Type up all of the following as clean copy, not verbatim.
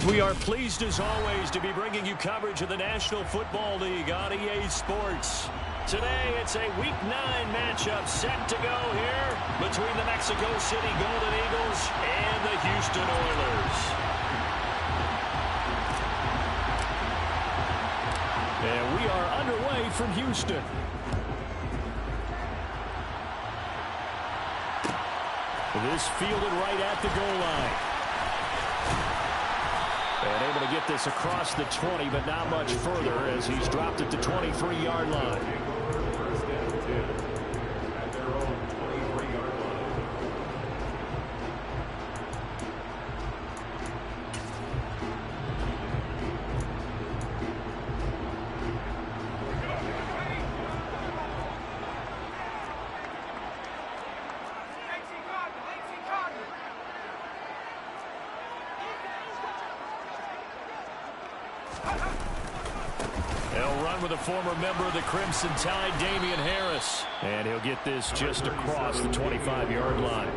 We are pleased as always to be bringing you coverage of the National Football League on EA Sports. Today it's a Week 9 matchup set to go here between the Mexico City Golden Eagles and the Houston Oilers. And we are underway from Houston. This fielded right at the goal line. And able to get this across the 20, but not much further as he's dropped it to 23-yard line. They'll run with a former member of the Crimson Tide, Damian Harris. And he'll get this just across the 25-yard line.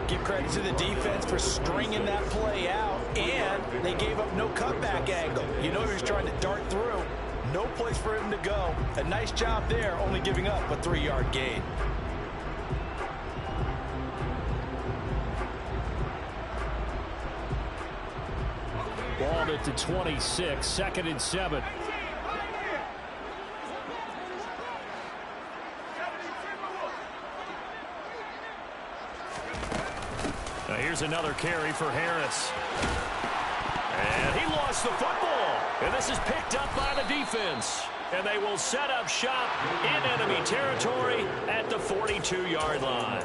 Give credit to the defense for stringing that play out, and they gave up no cutback angle. You know he was trying to dart through. No place for him to go. A nice job there, only giving up a 3-yard gain. Balled it to 26, 2nd and 7. Now here's another carry for Harris. And he lost the football. And this is picked up by the defense. And they will set up shop in enemy territory at the 42-yard line.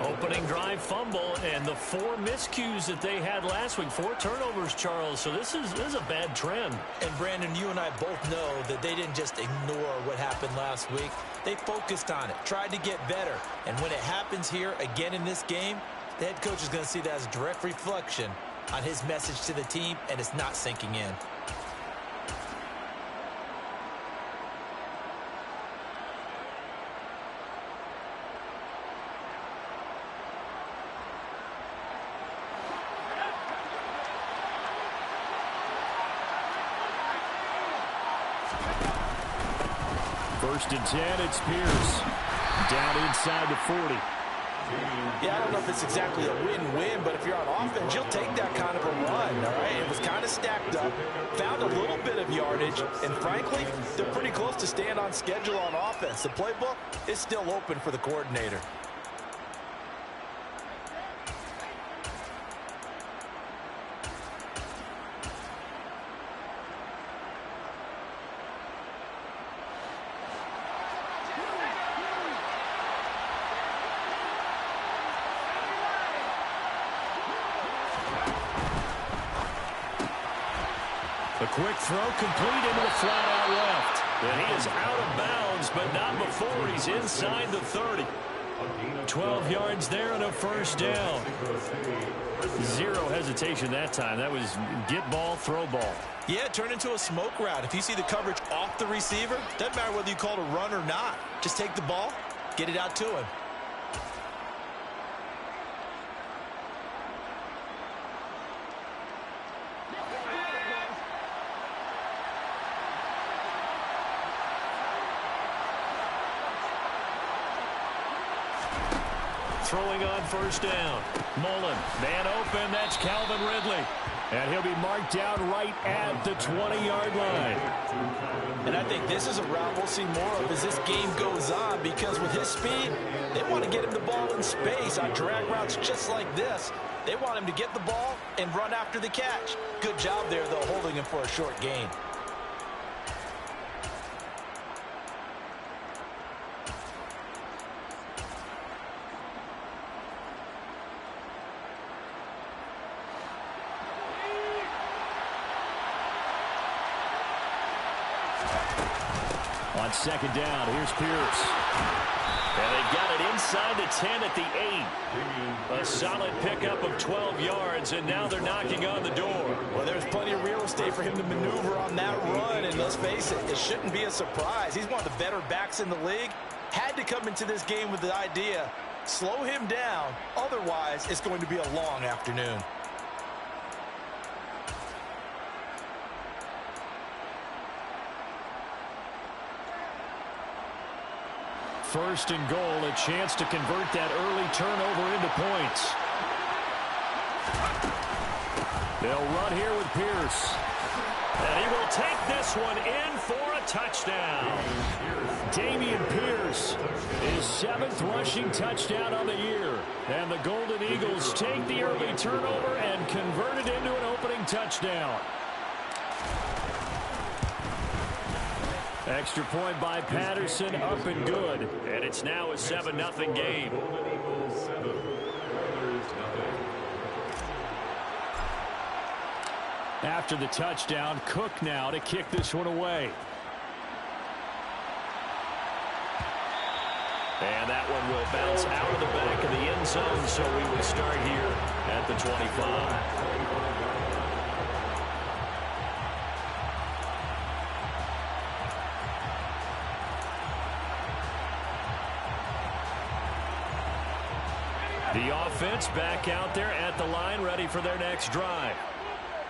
Opening drive fumble, and the 4 miscues that they had last week, 4 turnovers, Charles. So this is a bad trend. And, Brandon, you and I both know that they didn't just ignore what happened last week. They focused on it, tried to get better. And when it happens here again in this game, the head coach is going to see that as a direct reflection on his message to the team, and it's not sinking in. First and 10, it's Pierce. Down inside the 40. Yeah, I don't know if it's exactly a win-win, but if you're on offense, you'll take that kind of a run, all right? It was kind of stacked up, found a little bit of yardage, and frankly, they're pretty close to staying on schedule on offense. The playbook is still open for the coordinator. A quick throw complete into the flat out left. And he is out of bounds, but not before he's inside the 30. 12 yards there and a first down. Zero hesitation that time. That was get ball, throw ball. Yeah, turn into a smoke route. If you see the coverage off the receiver, doesn't matter whether you call it a run or not. Just take the ball, get it out to him. Throwing on first down. Mullen, man open, that's Calvin Ridley. And he'll be marked down right at the 20-yard line. And I think this is a route we'll see more of as this game goes on, because with his speed, they want to get him the ball in space on drag routes just like this. They want him to get the ball and run after the catch. Good job there, though, holding him for a short gain. On second down, here's Pierce. And they've got it inside the 10 at the 8. A solid pickup of 12 yards, and now they're knocking on the door. Well, there's plenty of real estate for him to maneuver on that run, and let's face it, it shouldn't be a surprise. He's one of the better backs in the league. Had to come into this game with the idea, slow him down, otherwise it's going to be a long afternoon. 1st and goal, a chance to convert that early turnover into points. They'll run here with Pierce. And he will take this one in for a touchdown. Dameon Pierce, his 7th rushing touchdown on the year. And the Golden Eagles take the early turnover and convert it into an opening touchdown. Extra point by Patterson, up and good. And it's now a 7-0 game. After the touchdown, Cook now to kick this one away. And that one will bounce out of the back of the end zone, so we will start here at the 25. The offense back out there at the line, ready for their next drive.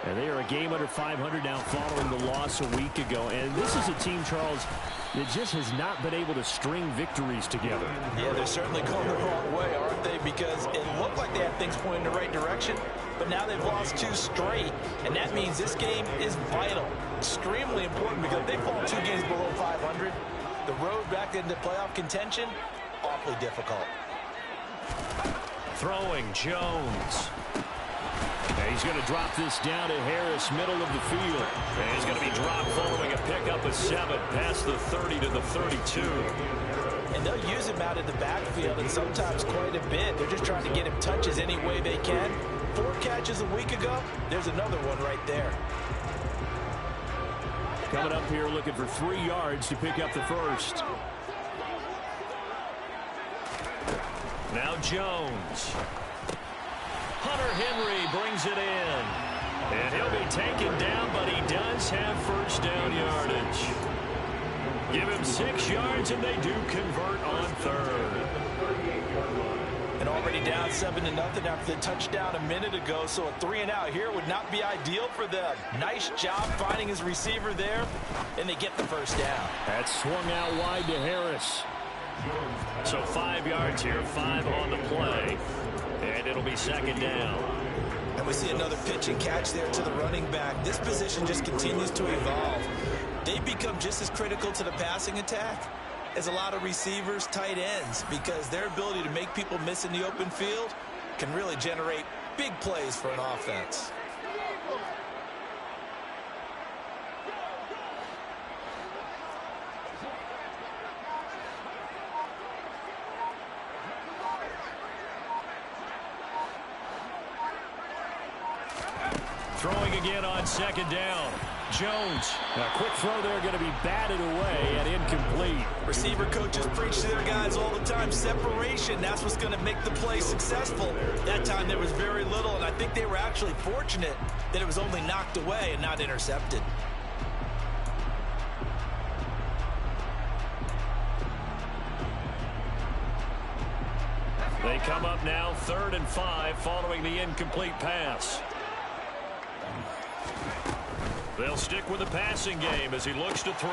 And they are a game under 500 now following the loss a week ago. And this is a team, Charles, that just has not been able to string victories together. Yeah, they're certainly going the wrong way, aren't they? Because it looked like they had things pointing in the right direction, but now they've lost 2 straight. And that means this game is vital, extremely important, because if they fall 2 games below 500, the road back into playoff contention, awfully difficult. Throwing Jones. And he's going to drop this down to Harris, middle of the field. And he's going to be dropped following a pickup of 7 past the 30 to the 32. And they'll use him out in the backfield, and sometimes quite a bit. They're just trying to get him touches any way they can. 4 catches a week ago. There's another one right there. Coming up here looking for 3 yards to pick up the first. Now Jones. Hunter Henry brings it in. And he'll be taken down, but he does have first down yardage. Give him 6 yards, and they do convert on 3rd. And already down 7-0 after the touchdown a minute ago, so a 3 and out here would not be ideal for them. Nice job finding his receiver there, and they get the first down. That swung out wide to Harris. So 5 yards here, 5 on the play. And it'll be 2nd down. And we see another pitch and catch there to the running back. This position just continues to evolve. They become just as critical to the passing attack as a lot of receivers, tight ends, because their ability to make people miss in the open field can really generate big plays for an offense. Throwing again on 2nd down. Jones. A quick throw there, going to be batted away and incomplete. Receiver coaches preach to their guys all the time. Separation, that's what's going to make the play successful. That time there was very little, and I think they were actually fortunate that it was only knocked away and not intercepted. They come up now 3rd and 5 following the incomplete pass. They'll stick with the passing game as he looks to throw.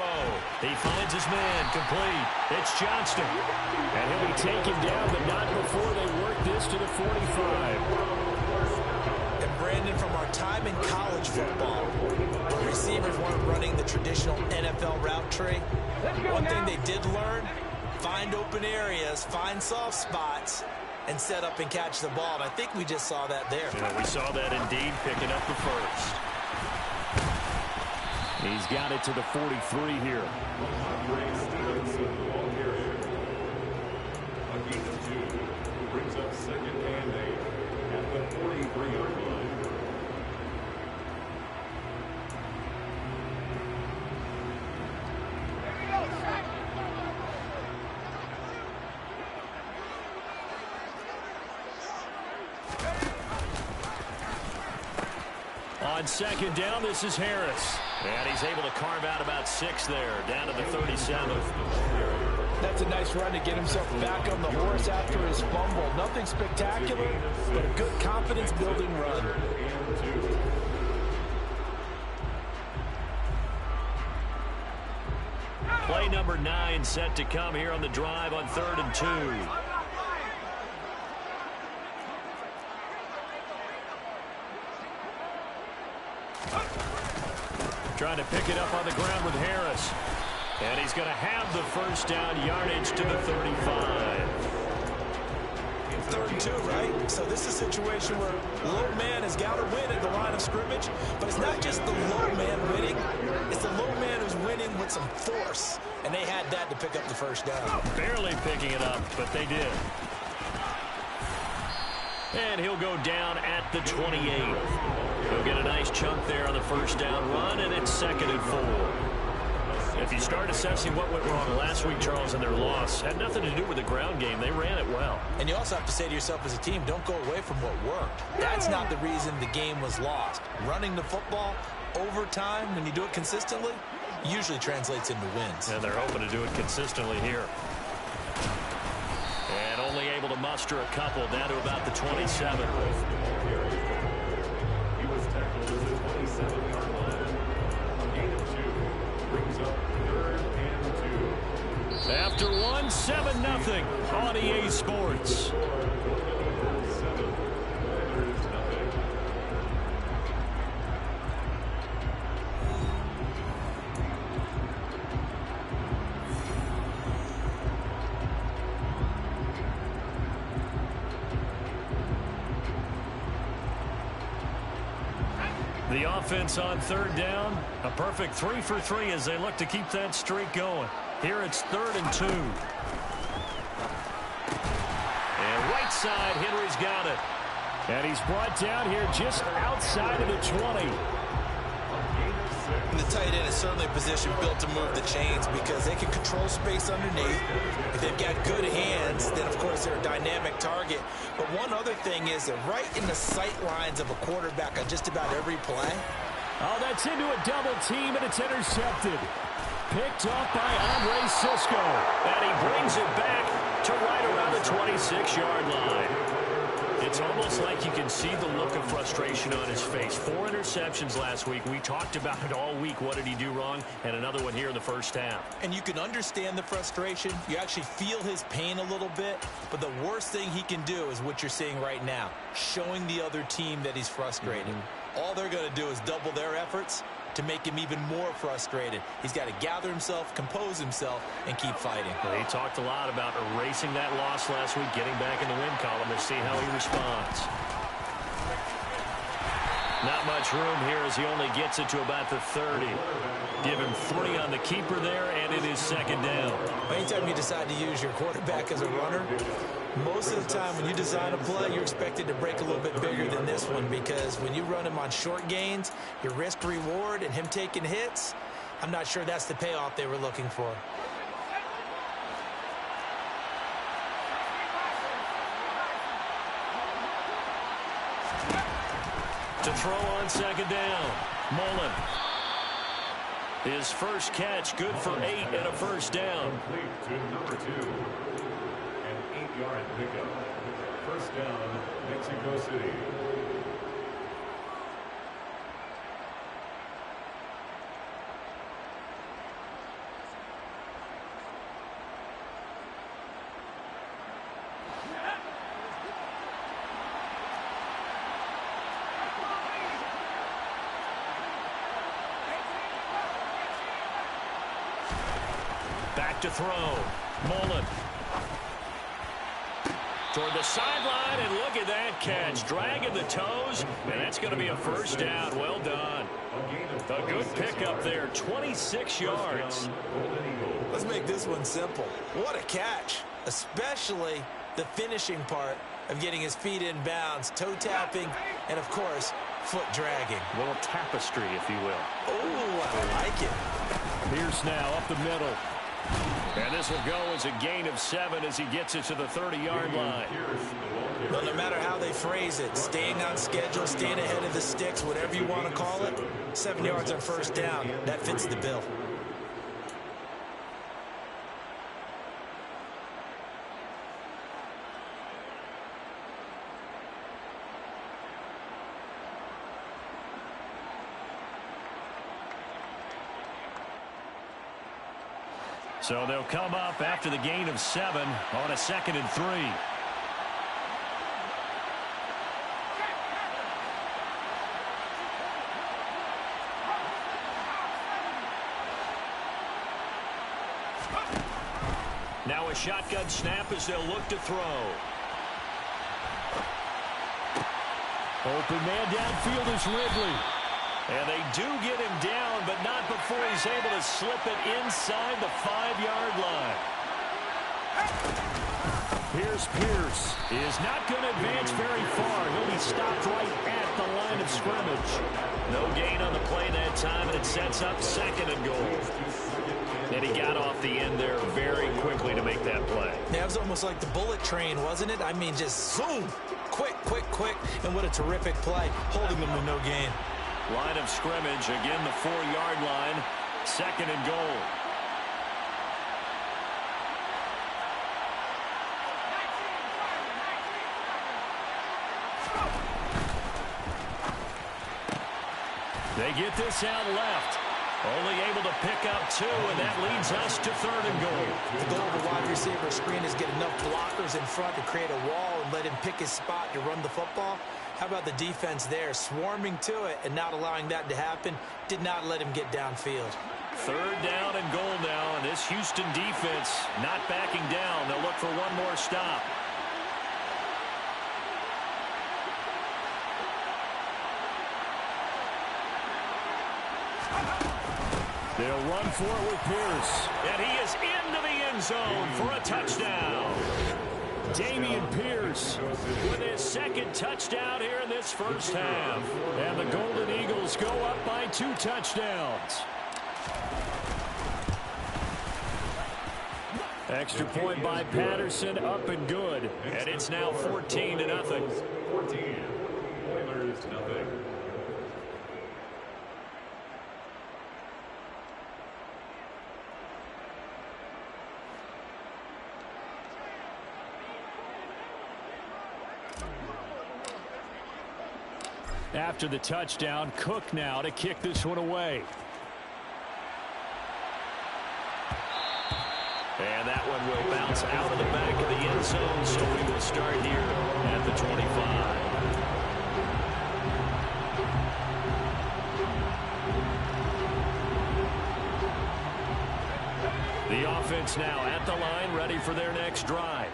He finds his man, complete. It's Johnston. And he'll be taken down, but not before they work this to the 45. And Brandon, from our time in college football, when receivers weren't running the traditional NFL route tree, one thing they did learn, find open areas, find soft spots, and set up and catch the ball. And I think we just saw that there. Yeah, we saw that indeed, picking up the first. He's got it to the 43 here. Brings up 2nd and 8 at the 43-yard line. On 2nd down, this is Harris. And he's able to carve out about 6 there, down to the 37. That's a nice run to get himself back on the horse after his fumble. Nothing spectacular, but a good confidence-building run. Play number 9 set to come here on the drive on 3rd and 2. Trying to pick it up on the ground with Harris. And he's going to have the first down, yardage to the 35. 3rd and 2, right? So this is a situation where low man has got to win at the line of scrimmage, but it's not just the low man winning, it's the low man who's winning with some force, and they had that to pick up the first down. Barely picking it up, but they did. And he'll go down at the 28. He'll get a nice chunk there on the first down run, and it's 2nd and 4. If you start assessing what went wrong last week, Charles, in their loss, had nothing to do with the ground game. They ran it well. And you also have to say to yourself as a team, don't go away from what worked. That's not the reason the game was lost. Running the football over time, when you do it consistently, usually translates into wins. And they're hoping to do it consistently here. And only able to muster a couple down to about the 27. He was tackled at the 27-yard line. Gain of 2 brings up 3rd and 2. After 1, 7-0 on EA Sports. The offense on 3rd down, a perfect 3 for 3 as they look to keep that streak going. Here it's 3rd and 2. And right side, Henry's got it. And he's brought down here just outside of the 20. And the tight end is certainly a position built to move the chains because they can control space underneath. If they've got good hands, then, of course, they're a dynamic target. But one other thing is they're right in the sight lines of a quarterback on just about every play. Oh, that's into a double team, and it's intercepted. Picked up by Andre Cisco. And he brings it back to right around the 26-yard line. It's almost like you can see the look of frustration on his face. 4 interceptions last week. We talked about it all week. What did he do wrong? And another one here in the first half. And you can understand the frustration. You actually feel his pain a little bit. But the worst thing he can do is what you're seeing right now, showing the other team that he's frustrated. All they're going to do is double their efforts to make him even more frustrated. He's got to gather himself, compose himself, and keep fighting. Well, he talked a lot about erasing that loss last week, getting back in the win column to see how he responds. Not much room here as he only gets it to about the 30. Give him 3 on the keeper there, and it is 2nd down. Anytime you decide to use your quarterback as a runner, most of the time when you design a play, you're expected to break a little bit bigger than this one because when you run him on short gains, your risk-reward and him taking hits, I'm not sure that's the payoff they were looking for. To throw on 2nd down, Mullen. His first catch, good for 8 and a first down. Complete to number 2. An 8-yard pickup. First down, Mexico City. Back to throw. Mullen. Toward the sideline, and look at that catch. Dragging the toes, and that's going to be a first down. Well done. A good pickup there, 26 yards. Let's make this one simple. What a catch, especially the finishing part of getting his feet in bounds, toe tapping, and, of course, foot dragging. A little tapestry, if you will. Oh, I like it. Pierce now up the middle. And this will go as a gain of 7 as he gets it to the 30-yard line. Well, no matter how they phrase it, staying on schedule, staying ahead of the sticks, whatever you want to call it, 7 yards on first down, that fits the bill. So they'll come up after the gain of 7 on a 2nd and 3. Now a shotgun snap as they'll look to throw. Open man downfield is Ridley. And they do get him down, but not before he's able to slip it inside the 5-yard line. Here's Pierce. Is not going to advance very far. He'll be stopped right at the line of scrimmage. No gain on the play that time, and it sets up 2nd and goal. And he got off the end there very quickly to make that play. Yeah, it was almost like the bullet train, wasn't it? I mean, just zoom. Quick, quick, quick. And what a terrific play, holding them to no gain. Line of scrimmage, again the 4-yard line, 2nd and goal. They get this out left. Only able to pick up 2, and that leads us to 3rd and goal. The goal of a wide receiver screen is get enough blockers in front to create a wall and let him pick his spot to run the football. How about the defense there, swarming to it and not allowing that to happen? Did not let him get downfield. 3rd down and goal now, and this Houston defense not backing down. They'll look for one more stop. They'll run for it with Pierce. And he is into the end zone for a touchdown. Dameon Pierce with his 2nd touchdown here in this first half. And the Golden Eagles go up by 2 touchdowns. Extra point by Patterson, up and good. And it's now 14-0. 14. Oilers 0. After the touchdown, Cook now to kick this one away. And that one will bounce out of the back of the end zone, so we will start here at the 25. The offense now at the line, ready for their next drive.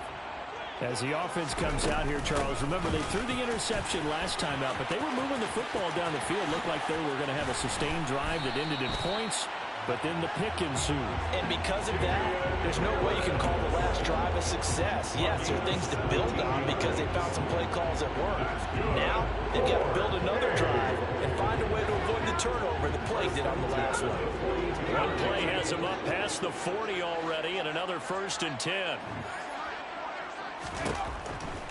As the offense comes out here, Charles, remember they threw the interception last time out, but they were moving the football down the field. Looked like they were going to have a sustained drive that ended in points, but then the pick ensued. And because of that, there's no way you can call the last drive a success. Yes, there are things to build on because they found some play calls that worked. Now, they've got to build another drive and find a way to avoid the turnover the play did on the last one. One play has him up past the 40 already, and another 1st and 10.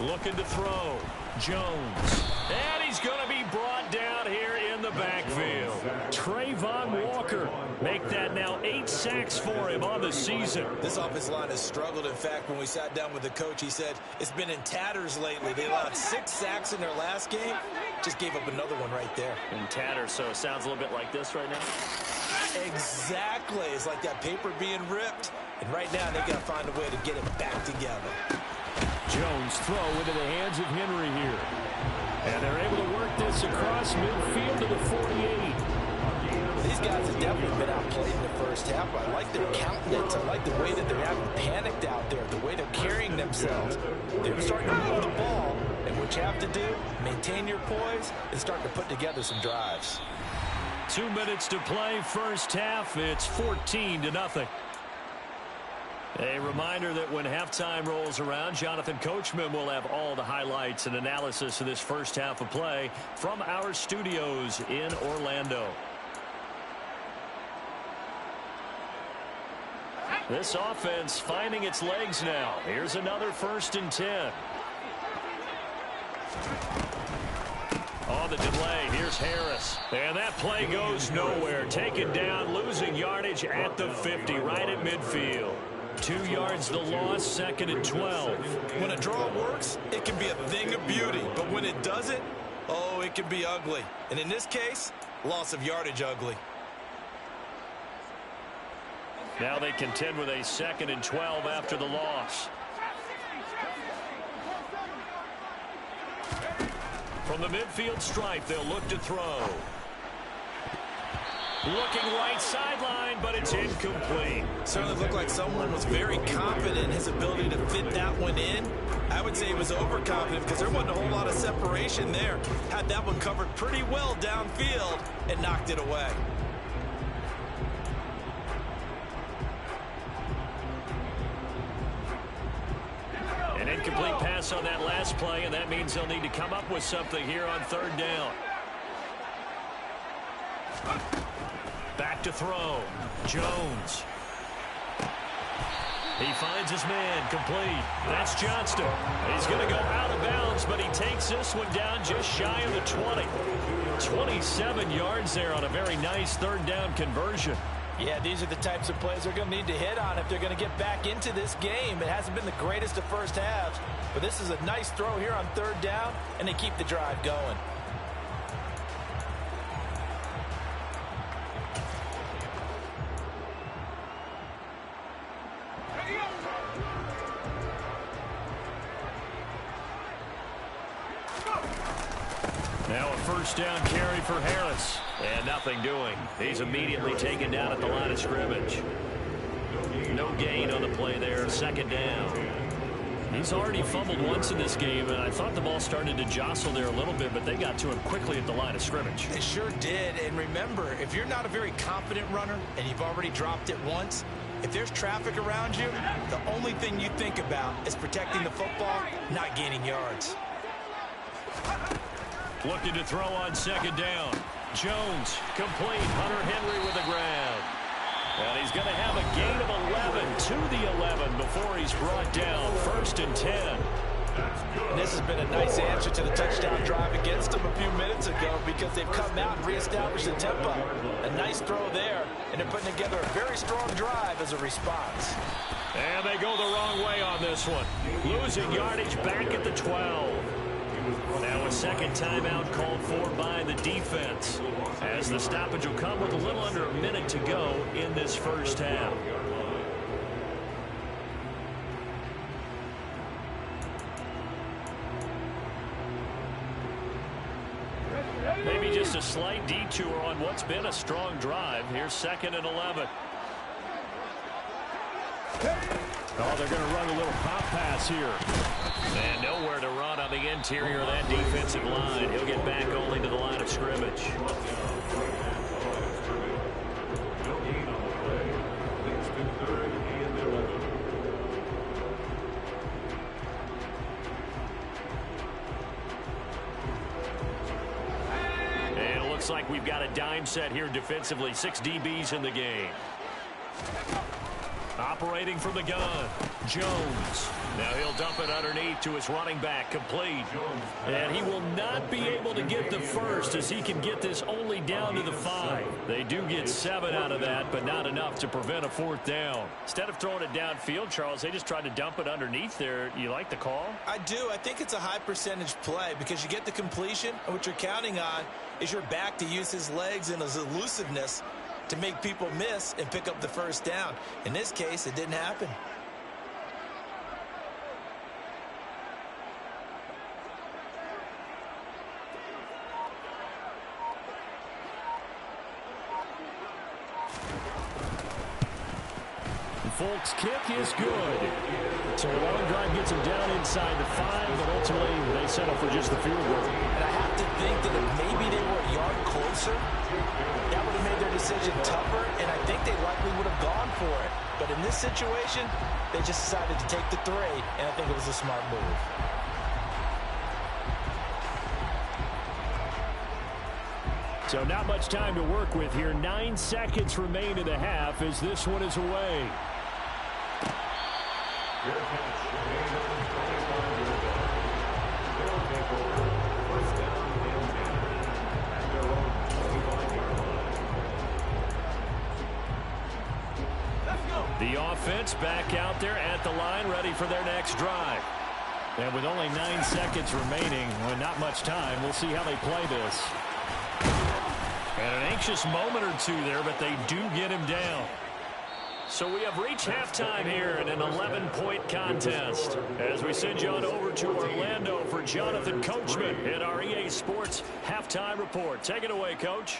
Looking to throw. Jones. And he's going to be brought down here in the backfield. Trayvon Walker. Make that now 8 sacks for him on the season. This offensive line has struggled. In fact, when we sat down with the coach, he said it's been in tatters lately. They allowed 6 sacks in their last game. Just gave up another one right there. In tatters, so it sounds a little bit like this right now. Exactly. It's like that paper being ripped. And right now, they got to find a way to get it back together. Jones throw into the hands of Henry here. And they're able to work this across midfield to the 48. These guys have definitely been outplayed in the first half. I like their countenance. I like the way that they're having panicked out there, the way they're carrying themselves. They're starting to move the ball. And what you have to do, maintain your poise and start to put together some drives. 2 minutes to play, first half. It's 14-0. A reminder that when halftime rolls around, Jonathan Coachman will have all the highlights and analysis of this first half of play from our studios in Orlando. This offense finding its legs now. Here's another 1st and 10. On the delay, here's Harris. And that play goes nowhere. Taken down, losing yardage at the 50, right at midfield. 2 yards the loss, 2nd and 12. When a draw works, it can be a thing of beauty. But when it doesn't, oh, it can be ugly. And in this case, loss of yardage ugly. Now they contend with a 2nd and 12 after the loss. From the midfield stripe, they'll look to throw. Looking right sideline, but it's incomplete. Certainly looked like someone was very confident in his ability to fit that one in. I would say he was overconfident because there wasn't a whole lot of separation there. Had that one covered pretty well downfield and knocked it away. An incomplete pass on that last play, and that means they'll need to come up with something here on 3rd down. Back to throw. Jones. He finds his man, complete. That's Johnston. He's going to go out of bounds, but he takes this one down just shy of the 20. 27 yards there on a very nice 3rd down conversion. Yeah, these are the types of plays they're going to need to hit on if they're going to get back into this game. It hasn't been the greatest of first halves, but this is a nice throw here on 3rd down, and they keep the drive going. Now a 1st down carry for Harris. And nothing doing. He's immediately taken down at the line of scrimmage. No gain on the play there. 2nd down. He's already fumbled once in this game, and I thought the ball started to jostle there a little bit, but they got to him quickly at the line of scrimmage. They sure did. And remember, if you're not a very confident runner and you've already dropped it once, if there's traffic around you, the only thing you think about is protecting the football, not gaining yards. Looking to throw on 2nd down. Jones, complete. Hunter Henry with the grab. And he's going to have a gain of 11 to the 11 before he's brought down. 1st and 10. And this has been a nice answer to the touchdown drive against them a few minutes ago because they've come out and reestablished the tempo. A nice throw there, and they're putting together a very strong drive as a response. And they go the wrong way on this one. Losing yardage back at the 12. Now a 2nd timeout called for by the defense, as the stoppage will come with a little under a minute to go in this 1st half. Maybe just a slight detour on what's been a strong drive. Here's 2nd and 11. Oh, they're going to run a little pop pass here. And nowhere to run on the interior of that defensive line. He'll get back only to the line of scrimmage. No gain on the play. Leads to 3rd and 11. And it looks like we've got a dime set here defensively. 6 DBs in the game. Operating from the gun, Jones. Now he'll dump it underneath to his running back, complete. And he will not be able to get the first as he can get this only down to the 5. They do get 7 out of that, but not enough to prevent a 4th down. Instead of throwing it downfield, Charles, they just tried to dump it underneath there. You like the call? I do. I think it's a high percentage play because you get the completion, and what you're counting on is your back to use his legs and his elusiveness to make people miss and pick up the 1st down. In this case, it didn't happen. Folks' kick is good. So a long drive gets him down inside the 5, but ultimately they settle for just the field goal. And I have to think that if maybe they were a yard closer, that would have made their decision tougher, and I think they likely would have gone for it. But in this situation, they just decided to take the 3, and I think it was a smart move. So not much time to work with here. 9 seconds remain in the half as this one is away. Fair catch. Gain of 25 yards. They'll take over. 1st down and 10. At their own 25-yard line. Let's go. The offense back out there at the line, ready for their next drive. And with only 9 seconds remaining, well, not much time, we'll see how they play this. And an anxious moment or two there, but they do get him down. So we have reached halftime here in an 11-point contest. As we send you on over to Orlando for Jonathan Coachman in our EA Sports Halftime Report. Take it away, Coach.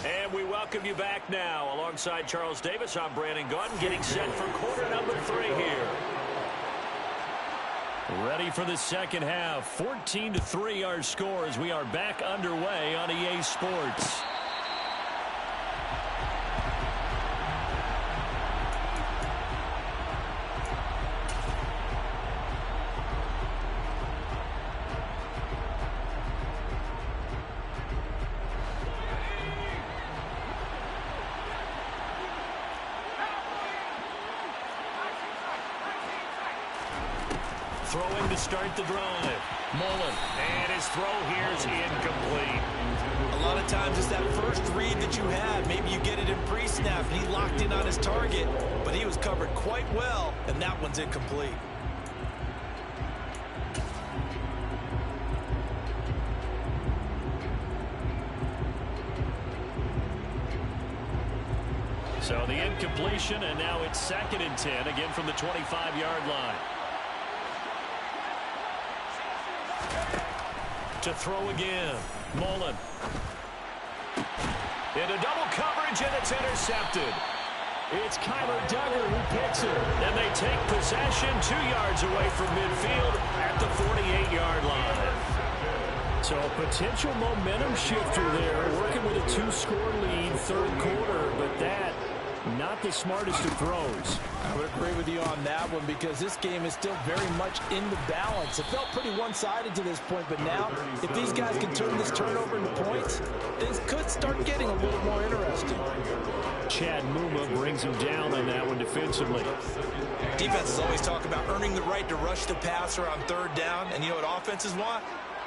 And we welcome you back now. Alongside Charles Davis, I'm Brandon Gaudin, getting set for quarter number 3 here. Ready for the second half. 14-3 our score as we are back underway on EA Sports. Throwing to start the drive. Mullen. And his throw here is incomplete. A lot of times it's that first read that you have. Maybe you get it in pre-snap and he locked in on his target, but he was covered quite well, and that one's incomplete. So the incompletion, and now it's 2nd and 10, again from the 25-yard line. To throw again. Mullen. Into double coverage, and it's intercepted. It's Kyler Duggar who picks it. And they take possession 2 yards away from midfield at the 48-yard line. So a potential momentum shifter there, working with a 2-score lead, 3rd quarter, but that not the smartest of throws. I would agree with you on that one because this game is still very much in the balance. It felt pretty one-sided to this point, but now if these guys can turn this turnover into points, things could start getting a little more interesting. Chad Muma brings him down on that one defensively. Defenses always talk about earning the right to rush the passer on 3rd down, and you know what offenses want?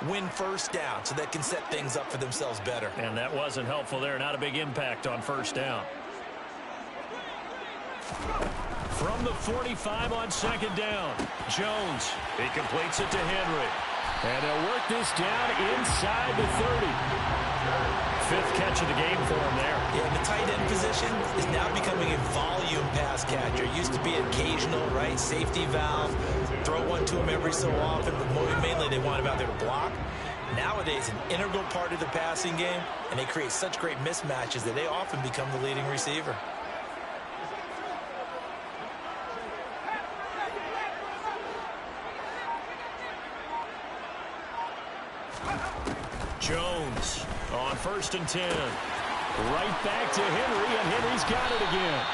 Win 1st down so they can set things up for themselves better. And that wasn't helpful there. Not a big impact on 1st down. From the 45 on 2nd down. Jones. He completes it to Henry. And he'll work this down inside the 30. 5th catch of the game for him there. Yeah, the tight end position is now becoming a volume pass catcher. It used to be occasional, right? Safety valve. Throw one to him every so often, but mainly they want him out there to block. Nowadays, an integral part of the passing game, and they create such great mismatches that they often become the leading receiver. Jones on 1st and 10. Right back to Henry, and Henry's got it again.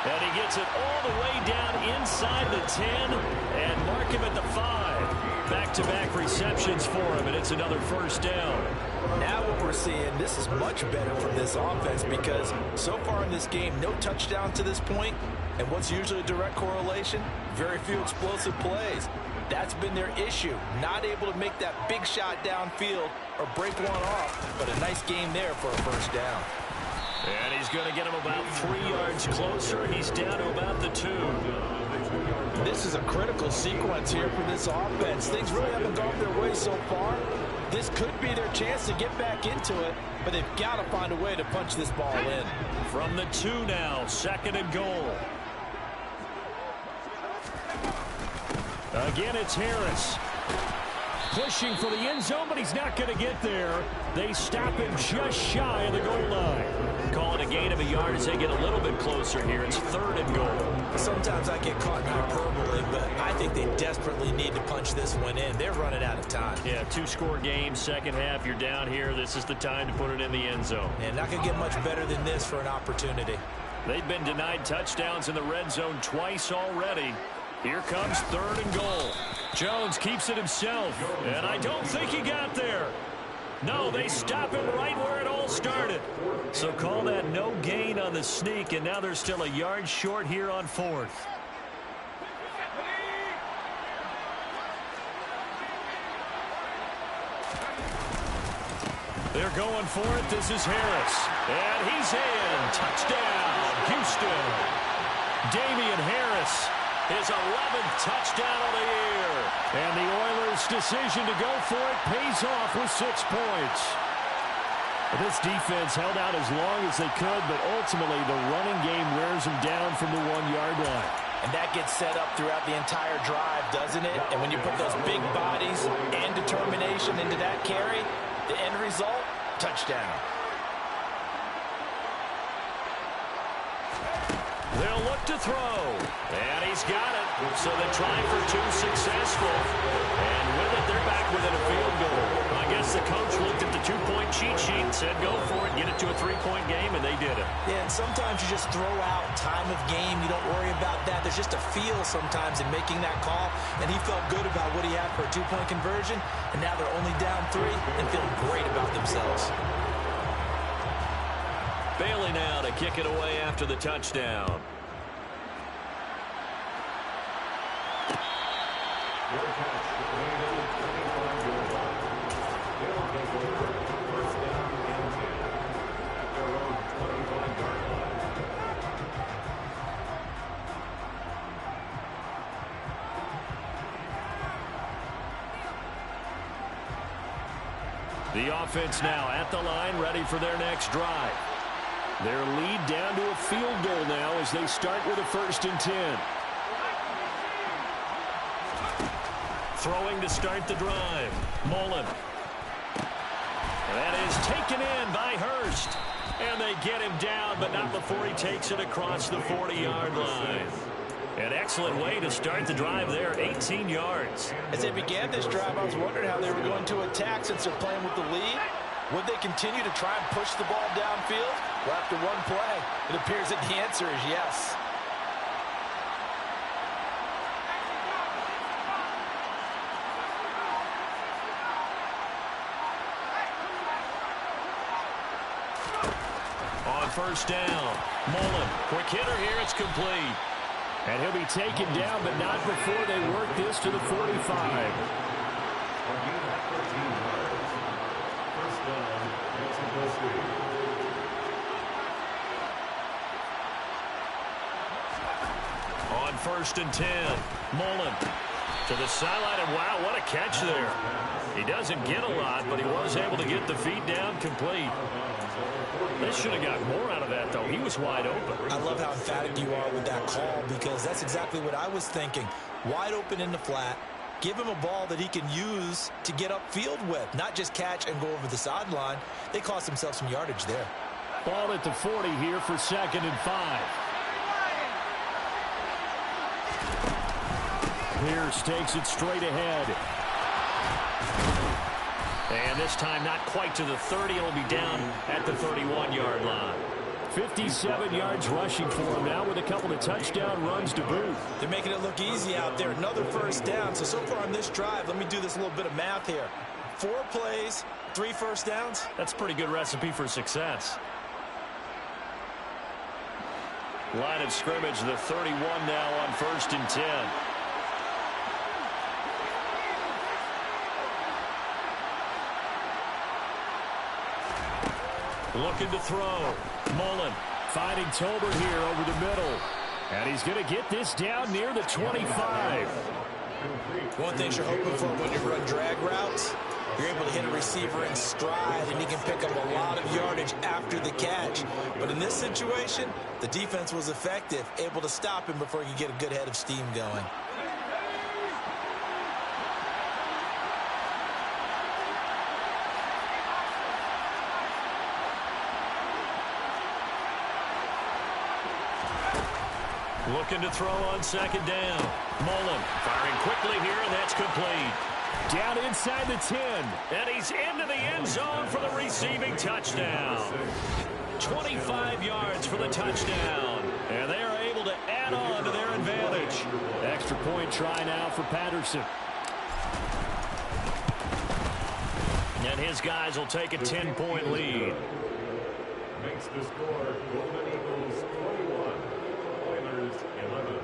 And he gets it all the way down inside the 10 and mark him at the 5. Back-to-back receptions for him, and it's another 1st down. Now what we're seeing, this is much better from this offense because so far in this game, no touchdown to this point, and what's usually a direct correlation? Very few explosive plays. That's been their issue, not able to make that big shot downfield or break one off, but a nice game there for a 1st down. And he's going to get him about 3 yards closer. He's down to about the 2. This is a critical sequence here for this offense. Things really haven't gone their way so far. This could be their chance to get back into it, but they've got to find a way to punch this ball in. From the 2 now, 2nd and goal. Again, it's Harris. Pushing for the end zone, but he's not going to get there. They stop him just shy of the goal line. Call it a gain of a yard as they get a little bit closer here. It's 3rd and goal. Sometimes I get caught in hyperbole, but I think they desperately need to punch this one in. They're running out of time. Yeah, 2-score game, 2nd half. You're down here. This is the time to put it in the end zone. And not going to get much better than this for an opportunity. They've been denied touchdowns in the red zone twice already. Here comes 3rd and goal. Jones keeps it himself, and I don't think he got there. No, they stop him right where it all started. So call that no gain on the sneak, and now they're still a yard short here on 4th. They're going for it. This is Harris. And he's in. Touchdown, Houston. Damian Harris, his 11th touchdown of the year. And the Oilers' decision to go for it pays off with 6 points. This defense held out as long as they could, but ultimately the running game wears them down from the 1-yard line. And that gets set up throughout the entire drive, doesn't it? And when you put those big bodies and determination into that carry, the end result, touchdown. They'll look to throw. And he's got it. So the try for 2 successful. And with it, they're back within a field goal. I guess the coach looked at the 2-point cheat sheet and said, go for it, get it to a 3-point game, and they did it. Yeah, and sometimes you just throw out time of game. You don't worry about that. There's just a feel sometimes in making that call. And he felt good about what he had for a 2-point conversion. And now they're only down 3 and feel great about themselves. Bailey now to kick it away after the touchdown. The offense now at the line, ready for their next drive. Their lead down to a field goal now as they start with a 1st and 10. Throwing to start the drive. Mullen. That is taken in by Hurst. And they get him down, but not before he takes it across the 40-yard line. An excellent way to start the drive there, 18 yards. As they began this drive, I was wondering how they were going to attack since they're playing with the lead. Would they continue to try and push the ball downfield? Well, after one play, it appears that the answer is yes. On 1st down, Mullen, quick hitter here, it's complete. And he'll be taken down, but not before they work this to the 45. On 1st and 10, Mullen to the sideline, and wow, what a catch there. He doesn't get a lot, but he was able to get the feet down complete. They should have got more out of that, though. He was wide open. I love how emphatic you are with that call, because that's exactly what I was thinking. Wide open in the flat. Give him a ball that he can use to get upfield with, not just catch and go over the sideline. They cost themselves some yardage there. Ball at the 40 here for 2nd and 5. Pierce takes it straight ahead. And this time not quite to the 30. It'll be down at the 31-yard line. 57 yards rushing for him now with a couple of touchdown runs to boot. They're making it look easy out there. Another 1st down. So far on this drive, let me do this little bit of math here. 4 plays, 3 1st downs. That's a pretty good recipe for success. Line of scrimmage, the 31 now on 1st and 10. Looking to throw. Mullen finding Tolbert here over the middle. And he's going to get this down near the 25. One thing you're hoping for when you run drag routes, you're able to hit a receiver in stride, and he can pick up a lot of yardage after the catch. But in this situation, the defense was effective, able to stop him before he could get a good head of steam going. Looking to throw on 2nd down. Mullen firing quickly here, and that's complete. Down inside the 10. And he's into the end zone for the receiving touchdown. 25 yards for the touchdown. And they are able to add on to their advantage. Extra point try now for Patterson. And his guys will take a 10-point lead. Makes the score Golden Eagles 21, Oilers 11.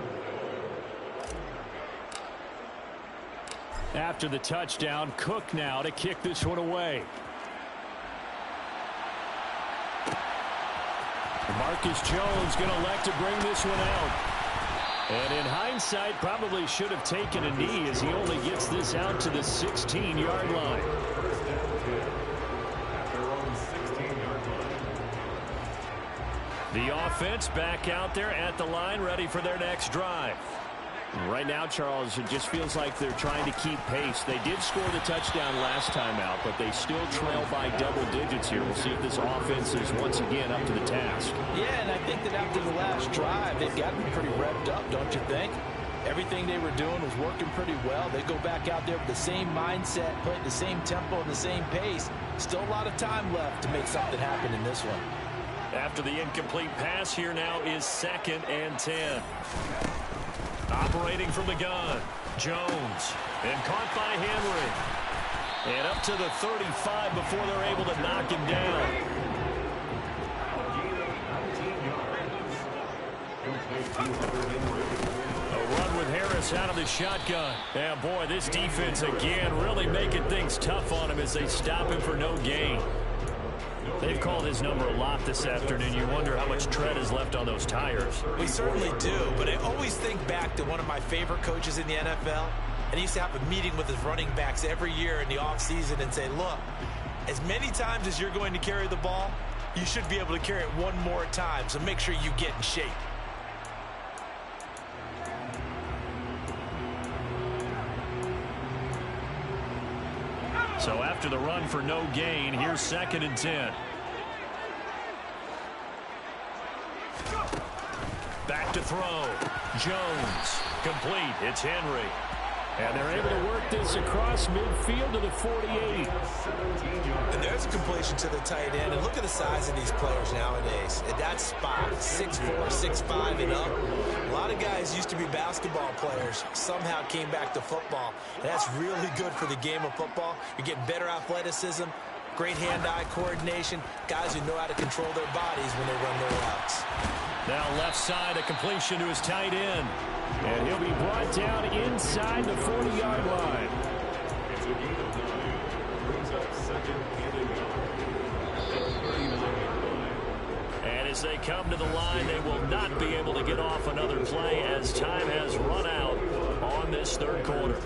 After the touchdown, Cook now to kick this one away. Marcus Jones going to elect to bring this one out. And in hindsight, probably should have taken a knee as he only gets this out to the 16-yard line. First down 10 at their own 16-yard The offense back out there at the line, ready for their next drive. Right now, Charles, it just feels like they're trying to keep pace. They did score the touchdown last time out, but they still trail by double digits here. We'll see if this offense is once again up to the task. Yeah, and I think that after the last drive, they've gotten pretty revved up, don't you think? Everything they were doing was working pretty well. They go back out there with the same mindset, play at the same tempo and the same pace. Still a lot of time left to make something happen in this one. After the incomplete pass, here now is 2nd and 10. Operating from the gun, Jones, and caught by Henry. And up to the 35 before they're able to knock him down. A run with Harris out of the shotgun. And boy, this defense again really making things tough on him as they stop him for no gain. They've called his number a lot this afternoon. You wonder how much tread is left on those tires. We certainly do, but I always think back to one of my favorite coaches in the NFL. And he used to have a meeting with his running backs every year in the offseason and say, look, as many times as you're going to carry the ball, you should be able to carry it one more time, so make sure you get in shape. So after the run for no gain, here's 2nd and 10. Back to throw. Jones. Complete. It's Henry. And they're able to work this across midfield to the 48. And there's a completion to the tight end. And look at the size of these players nowadays. At that spot, 6'4", 6'5", and up. A lot of guys used to be basketball players, somehow came back to football. And that's really good for the game of football. You're getting better athleticism, great hand-eye coordination, guys who know how to control their bodies when they run their routes. Now left side, a completion to his tight end. And he'll be brought down inside the 40-yard line. It's a gain of 9. Brings up 2nd and 9. And as they come to the line, they will not be able to get off another play as time has run out on this 3rd quarter.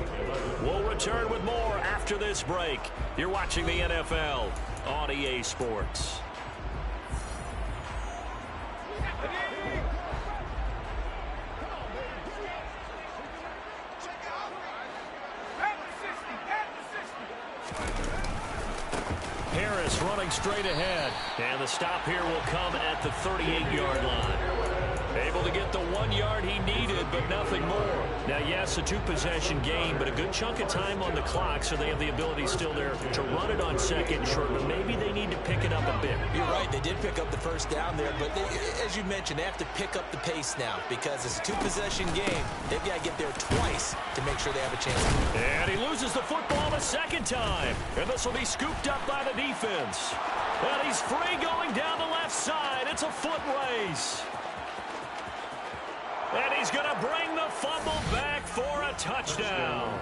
We'll return with more after this break. You're watching the NFL on EA Sports. Harris running straight ahead. And the stop here will come at the 38-yard line. Able to get the 1 yard he needed, but nothing more. Now, yes, a 2-possession game, but a good chunk of time on the clock, so they have the ability still there to run it on 2nd and short, but maybe they need to pick it up a bit. You're right. They did pick up the first down there, but as you mentioned, they have to pick up the pace now because it's a 2-possession game. They've got to get there twice to make sure they have a chance. And he loses the football the 2nd time, and this will be scooped up by the defense. And he's free going down the left side. It's a foot race. And he's going to bring the fumble back for a touchdown.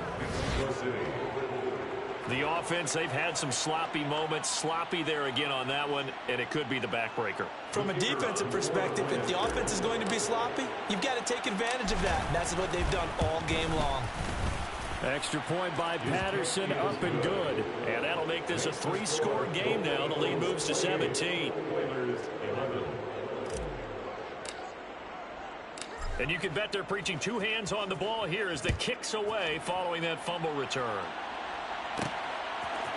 The offense, they've had some sloppy moments. Sloppy there again on that one, and it could be the backbreaker. From a defensive perspective, if the offense is going to be sloppy, you've got to take advantage of that. And that's what they've done all game long. Extra point by Patterson, up and good. And that'll make this a 3-score game now. The lead moves to 17. And you can bet they're preaching 2 hands on the ball here as the kick's away following that fumble return.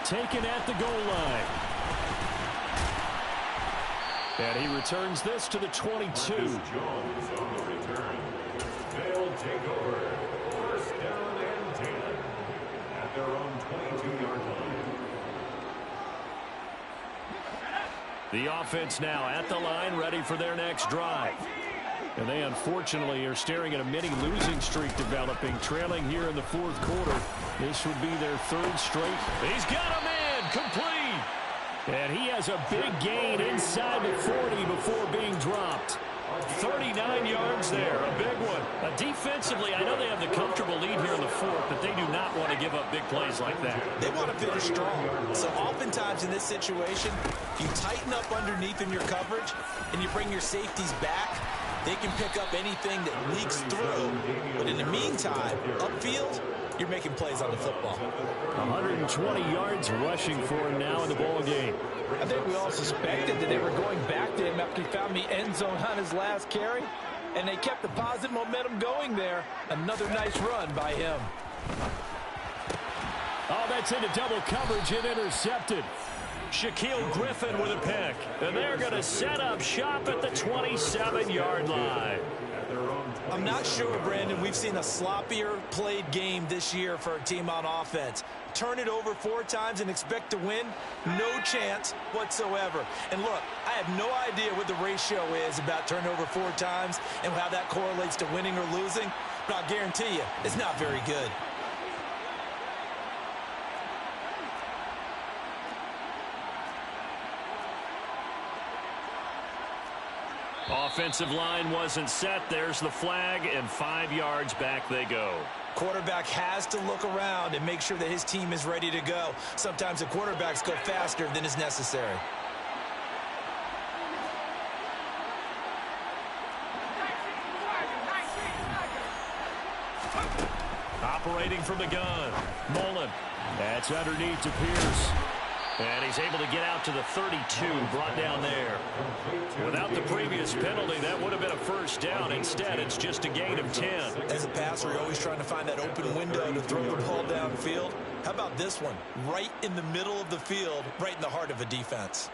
Taken at the goal line. And he returns this to the 22. Jones on the return. They'll take over. 1st down and 10 at their own 22-yard line. The offense now at the line, ready for their next drive. And they unfortunately are staring at a mini losing streak developing, trailing here in the 4th quarter. This would be their 3rd straight. He's got him in, complete. And he has a big gain inside the 40 before being dropped. 39 yards there, a big one. Defensively, I know they have the comfortable lead here in the 4th, but they do not want to give up big plays like that. They want to finish strong. So oftentimes in this situation, you tighten up underneath in your coverage, and you bring your safeties back. They can pick up anything that leaks through. But in the meantime, upfield, you're making plays on the football. 120 yards rushing for him now in the ball game. I think we all suspected that they were going back to him after he found the end zone on his last carry. And they kept the positive momentum going there. Another nice run by him. Oh, that's into double coverage and intercepted. Shaquille Griffin with a pick. And they're going to set up shop at the 27-yard line. I'm not sure, Brandon, we've seen a sloppier played game this year for a team on offense. Turn it over 4 times and expect to win? No chance whatsoever. And look, I have no idea what the ratio is about turnover 4 times and how that correlates to winning or losing, but I'll guarantee you it's not very good. Offensive line wasn't set. There's the flag, and 5 yards back they go. Quarterback has to look around and make sure that his team is ready to go. Sometimes the quarterbacks go faster than is necessary. Operating from the gun, Mullen. That's underneath to Pierce. And he's able to get out to the 32, brought down there. Without the previous penalty, that would have been a first down. Instead, it's just a gain of 10. As a passer, you're always trying to find that open window to throw the ball downfield. How about this one? Right in the middle of the field, right in the heart of a defense.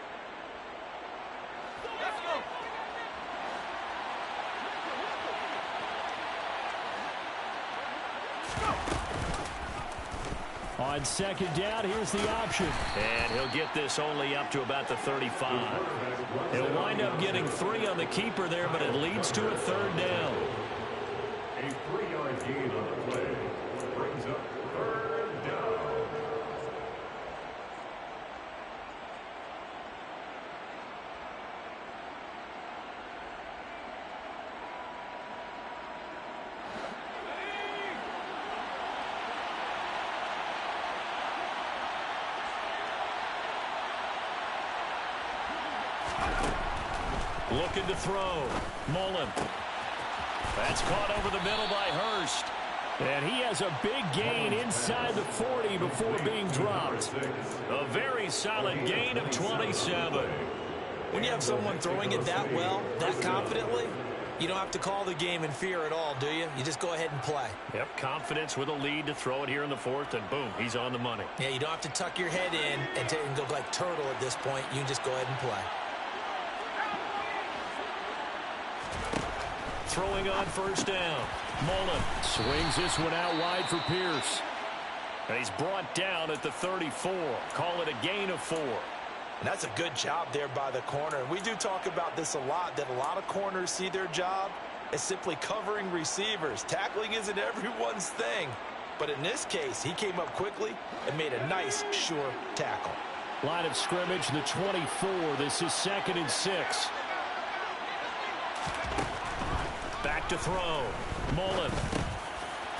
On second down, here's the option. And he'll get this only up to about the 35. He'll wind up getting 3 on the keeper there, but it leads to a 3rd down. A 3-yard gain on the play brings up 3rd down. Looking to throw. Mullen. That's caught over the middle by Hurst. And he has a big gain inside the 40 before being dropped. A very solid gain of 27. When you have someone throwing it that well, that confidently, you don't have to call the game in fear at all, do you? You just go ahead and play. Yep, confidence with a lead to throw it here in the 4th, and boom, he's on the money. Yeah, you don't have to tuck your head in and go like turtle at this point. You can just go ahead and play. Throwing on first down. Mullen Swings this one out wide for Pierce. and he's brought down at the 34. Call it a gain of 4. And that's a good job there by the corner. And we do talk about this a lot, that a lot of corners see their job as simply covering receivers. Tackling isn't everyone's thing. But in this case, he came up quickly and made a nice, sure tackle. Line of scrimmage, the 24. This is 2nd and 6. Back to throw. Mullen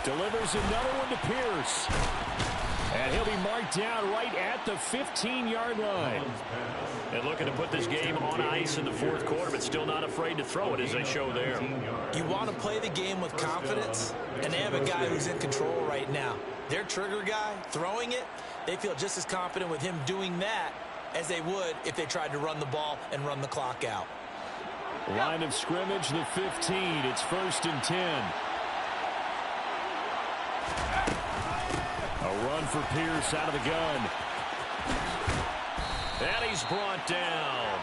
delivers another one to Pierce. And he'll be marked down right at the 15-yard line. and looking to put this game on ice in the 4th quarter, but still not afraid to throw it as they show there. You want to play the game with confidence, and they have a guy who's in control right now. Their trigger guy throwing it, they feel just as confident with him doing that as they would if they tried to run the ball and run the clock out. Line of scrimmage, the 15. It's 1st and 10. A run for Pierce out of the gun. And he's brought down.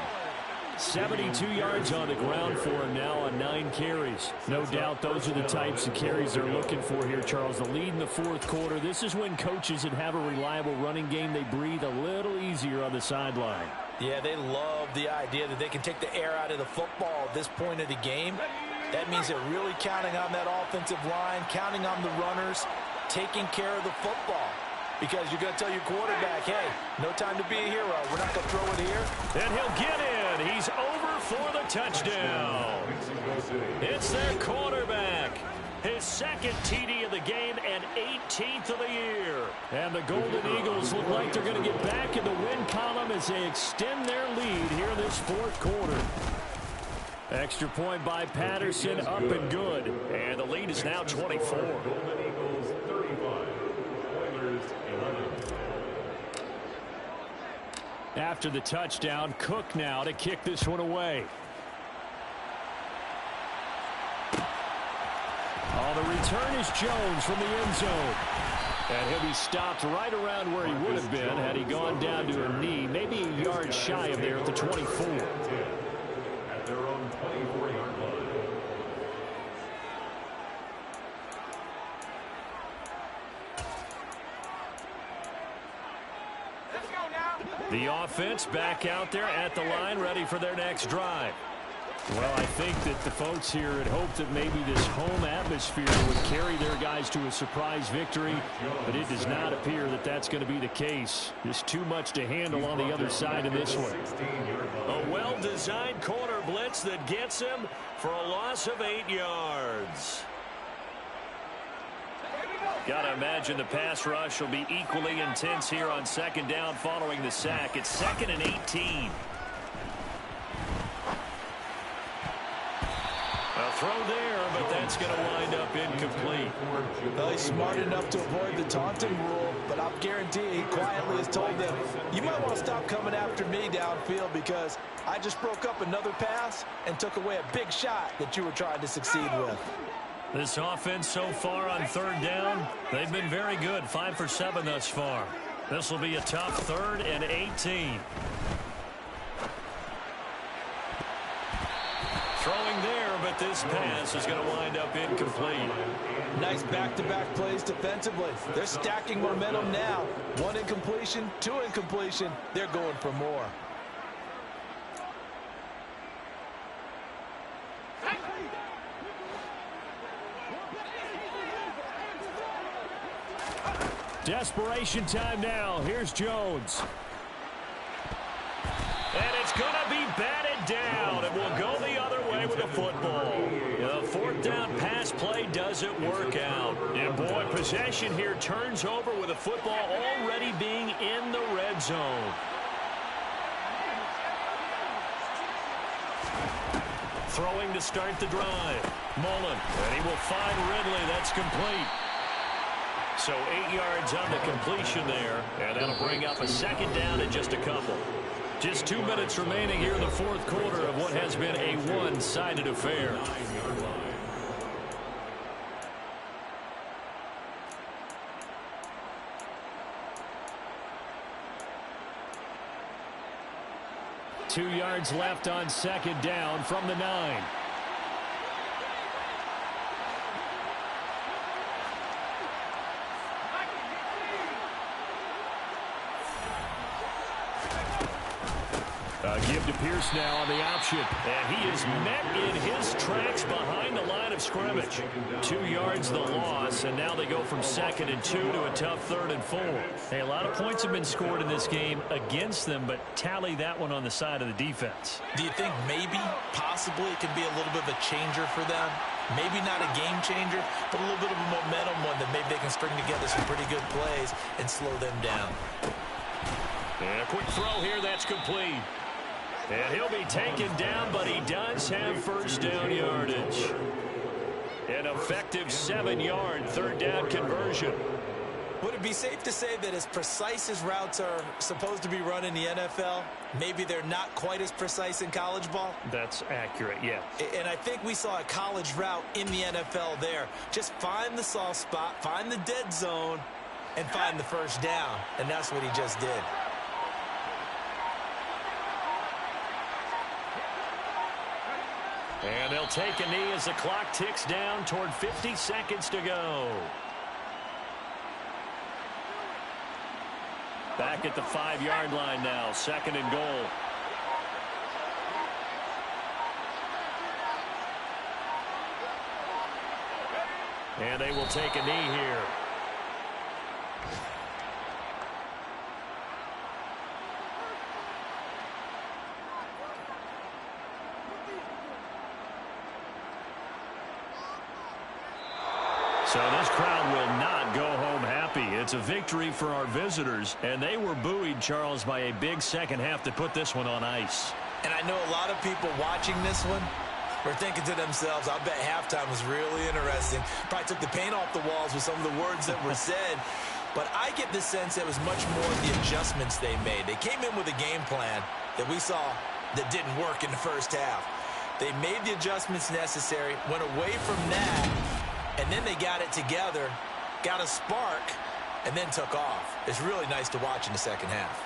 72 yards on the ground for him now on 9 carries. No doubt those are the types of carries they're looking for here, Charles. The lead in the 4th quarter. This is when coaches that have a reliable running game, they breathe a little easier on the sideline. Yeah, they love the idea that they can take the air out of the football at this point of the game. That means they're really counting on that offensive line, counting on the runners, taking care of the football. Because you're going to tell your quarterback, hey, no time to be a hero. We're not going to throw it here. And he'll get in. He's over for the touchdown. It's their quarterback. His 2nd TD of the game and 18th of the year. And the Golden Eagles look like they're going to get back in the win column as they extend their lead here in this 4th quarter. Extra point by Patterson, up and good. And the lead is now 24. Golden Eagles 35, Oilers 11. After the touchdown, Cook now to kick this one away. Oh, the return is Jones from the end zone. And he'll be stopped right around where he would have been had he gone down to a knee, maybe a yard shy of there at the 24. At their own 24-yard line. The offense back out there at the line, ready for their next drive. Well, I think that the folks here had hoped that maybe this home atmosphere would carry their guys to a surprise victory, but it does not appear that that's going to be the case. Just too much to handle on the other side of this one. A well-designed corner blitz that gets him for a loss of 8 yards. Got to imagine the pass rush will be equally intense here on second down following the sack. It's 2nd and 18. A throw there, but that's going to wind up incomplete. Well, he's smart enough to avoid the taunting rule, but I'll guarantee he quietly has told them, you might want to stop coming after me downfield because I just broke up another pass and took away a big shot that you were trying to succeed with. This offense so far on third down, they've been very good, 5 for 7 thus far. This will be a tough 3rd and 18. Throwing there, but this pass is going to wind up incomplete. Nice back-to-back plays defensively. They're stacking momentum now. 1 incompletion, 2 incompletion. They're going for more. Desperation time now. Here's Jones. And it's going to be batted down, and we'll go the other way with the football. The 4th down pass play doesn't work out. And, boy, possession here turns over with the football already being in the red zone. Throwing to start the drive. Mullen, and he will find Ridley. That's complete. So 8 yards on the completion there, and that'll bring up a 2nd down and just a couple. Just 2 minutes remaining here in the 4th quarter of what has been a one-sided affair. Two yards left on 2nd down from the 9. Give to Pierce now on the option. And he is met in his tracks behind the line of scrimmage. 2 yards the loss, and now they go from 2nd and 2 to a tough 3rd and 4. Hey, a lot of points have been scored in this game against them, but tally that one on the side of the defense. Do you think maybe, possibly, it can be a little bit of a changer for them? Maybe not a game changer, but a little bit of a momentum one that maybe they can string together some pretty good plays and slow them down. And a quick throw here, that's complete. And he'll be taken down, but he does have 1st down yardage. An effective 7-yard 3rd down conversion. Would it be safe to say that as precise as routes are supposed to be run in the NFL, maybe they're not quite as precise in college ball? That's accurate, yeah. And I think we saw a college route in the NFL there. Just find the soft spot, find the dead zone, and find the 1st down. And that's what he just did. And they'll take a knee as the clock ticks down toward 50 seconds to go. Back at the 5-yard line now, 2nd and goal. And they will take a knee here. So this crowd will not go home happy. It's a victory for our visitors, and they were buoyed, Charles, by a big second half to put this one on ice. And I know a lot of people watching this one were thinking to themselves, I bet halftime was really interesting. Probably took the paint off the walls with some of the words that were said. But I get the sense that it was much more the adjustments they made. They came in with a game plan that we saw that didn't work in the first half. They made the adjustments necessary, went away from that, and then they got it together, got a spark, and then took off. It's really nice to watch in the second half.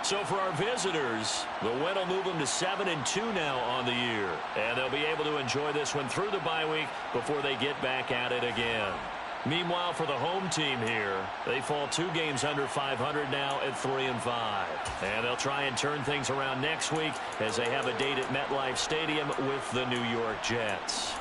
So for our visitors, the win will move them to 7-2 now on the year. And they'll be able to enjoy this one through the bye week before they get back at it again. Meanwhile, for the home team here, they fall 2 games under 500 now at 3-5. And they'll try and turn things around next week as they have a date at MetLife Stadium with the New York Jets.